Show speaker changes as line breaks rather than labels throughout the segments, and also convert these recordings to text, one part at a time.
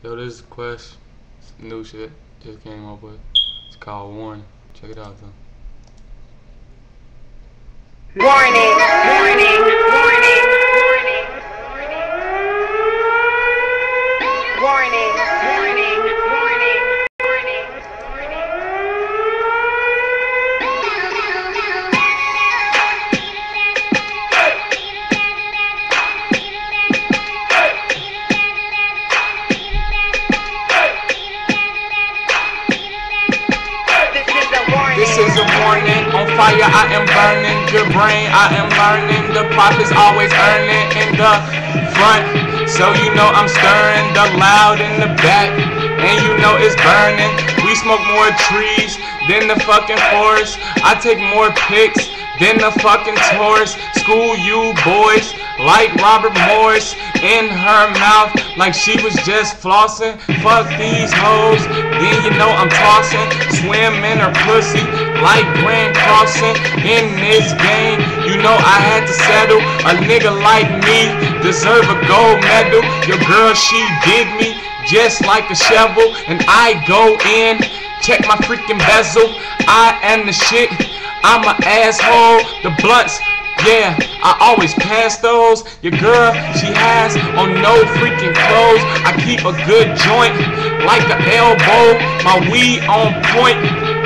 Yo, this is Quest. Some new shit just came up with. It's called Warning. Check it out though.
Warning, warning, warning, warning, warning, warning, warning, warning,
This is a warning. On fire, I am burning. Your brain, I am learning. The profits always earning in the front, so you know I'm stirring. The loud in the back, and you know it's burning. We smoke more trees than the fucking forest. I take more pics than the fucking tourists. School you boys like Robert Morris in her mouth like she was just flossing. Fuck these hoes, then you know I'm tossing. Swim in her pussy like Grand Crossing. In this game, you know I had to settle. A nigga like me deserve a gold medal. Your girl, she dig me just like a shovel, and I go in, check my freaking bezel. I am the shit, I'm an asshole. The blunts, yeah, I always pass those. Your girl, she has on no freaking clothes. I keep a good joint like an elbow. My weed on point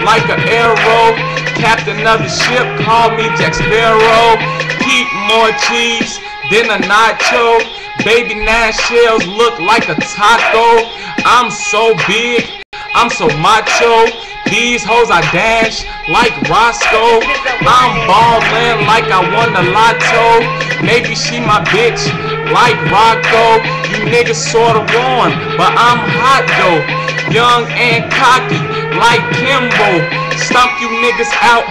like an arrow. Captain of the ship, call me Jack Sparrow. Keep more cheese than a nacho. Baby 9 shells look like a taco. I'm so big, I'm so macho. These hoes I dash like Roscoe. I'm ballin' like I won the lotto. Maybe she my bitch like Rocco. You niggas sorta warm, but I'm hot though. Young and cocky like Kimbo. Stomp you niggas out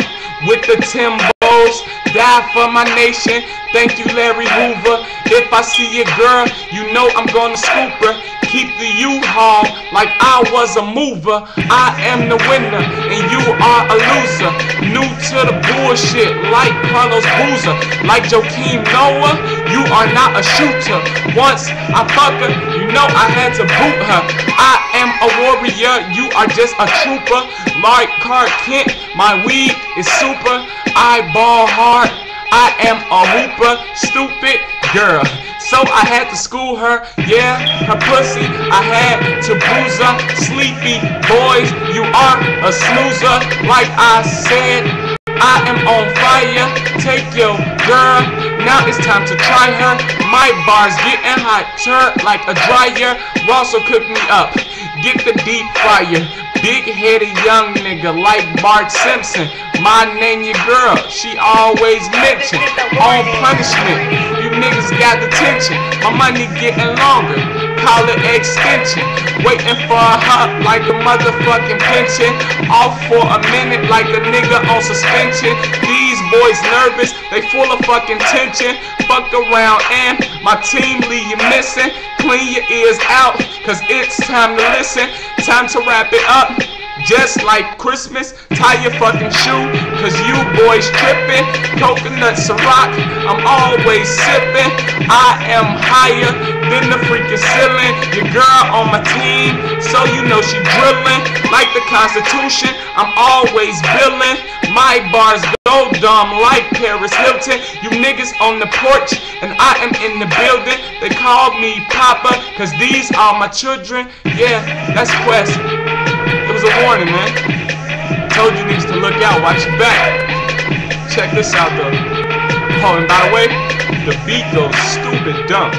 with the Timbos. Die for my nation, thank you Larry Hoover. If I see your girl, you know I'm gonna scoop her. Keep the U-Haul like I was a mover. I am the winner and you are a loser. New to the bullshit like Carlos Boozer. Like Joakim Noah, you are not a shooter. Once I fuck her, you know I had to boot her. I am a warrior, you are just a trooper. Like Clark Kent, my weed is super. I ball hard, I am a hooper. Stupid girl, so I had to school her. Yeah, her pussy, I had to bruise her. Sleepy boys, you are a snoozer. Like I said, I am on fire. Take your girl, now it's time to try her. My bar's getting hotter like a dryer. Ross will cook me up, get the deep fryer. Big-headed young nigga like Bart Simpson. My name your girl, she always mention. On punishment, you niggas got the tension. My money getting longer, call it extension. Waiting for a hop like a motherfucking pension. Off for a minute like a nigga on suspension. These boys nervous, they full of fucking tension. Fuck around and my team leave you missing. Clean your ears out, cause it's time to listen. Time to wrap it up, just like Christmas. Tie your fucking shoe, cause you boys tripping. Coconut Ciroc, I'm always sipping. I am higher than the freaking ceiling. Your girl on my team, so you know she drilling. Like the Constitution, I'm always billing. My bars go dumb like Paris Hilton. You niggas on the porch, and I am in the building. They call me Papa, cause these are my children. Yeah, that's Quest. It was a warning, man. Told you niggas to look out, watch your back. Check this out though. Oh, and by the way, the beat goes stupid dumb.